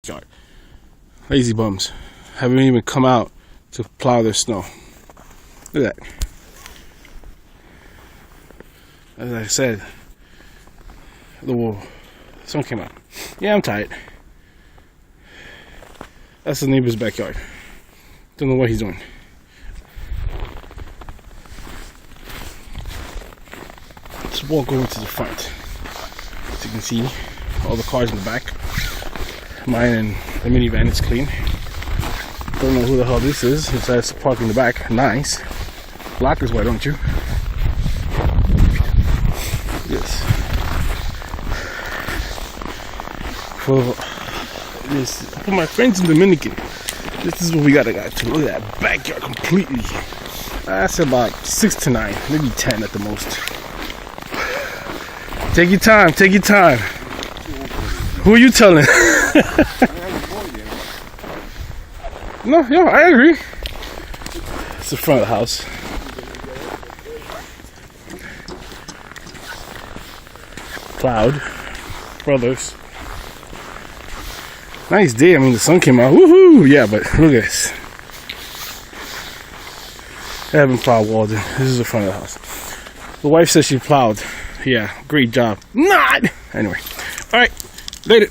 backyard. Lazy bums. Haven't even come out to plow their snow. Look at that. As I said, the sun came out. Yeah, I'm tired. That's the neighbor's backyard. Don't know what he's doing. Let's walk over to the front. As you can see, all the cars in the back. Mine and the minivan is clean. Don't know who the hell this is. It says park in the back. Nice. Black is why, don't you? Yes. For my friends in Dominican, this is what we gotta got to. Look at that backyard completely. That's about 6 to 9, maybe 10 at the most. Take your time, take your time. Who are you telling? No, yeah, I agree. It's the front of the house. Cloud Brothers. Nice day. I mean, the sun came out. Woohoo! Yeah, but look at this. I haven't plowed Walden. This is the front of the house. The wife says she plowed. Yeah, great job. Not! Anyway. Alright. Later.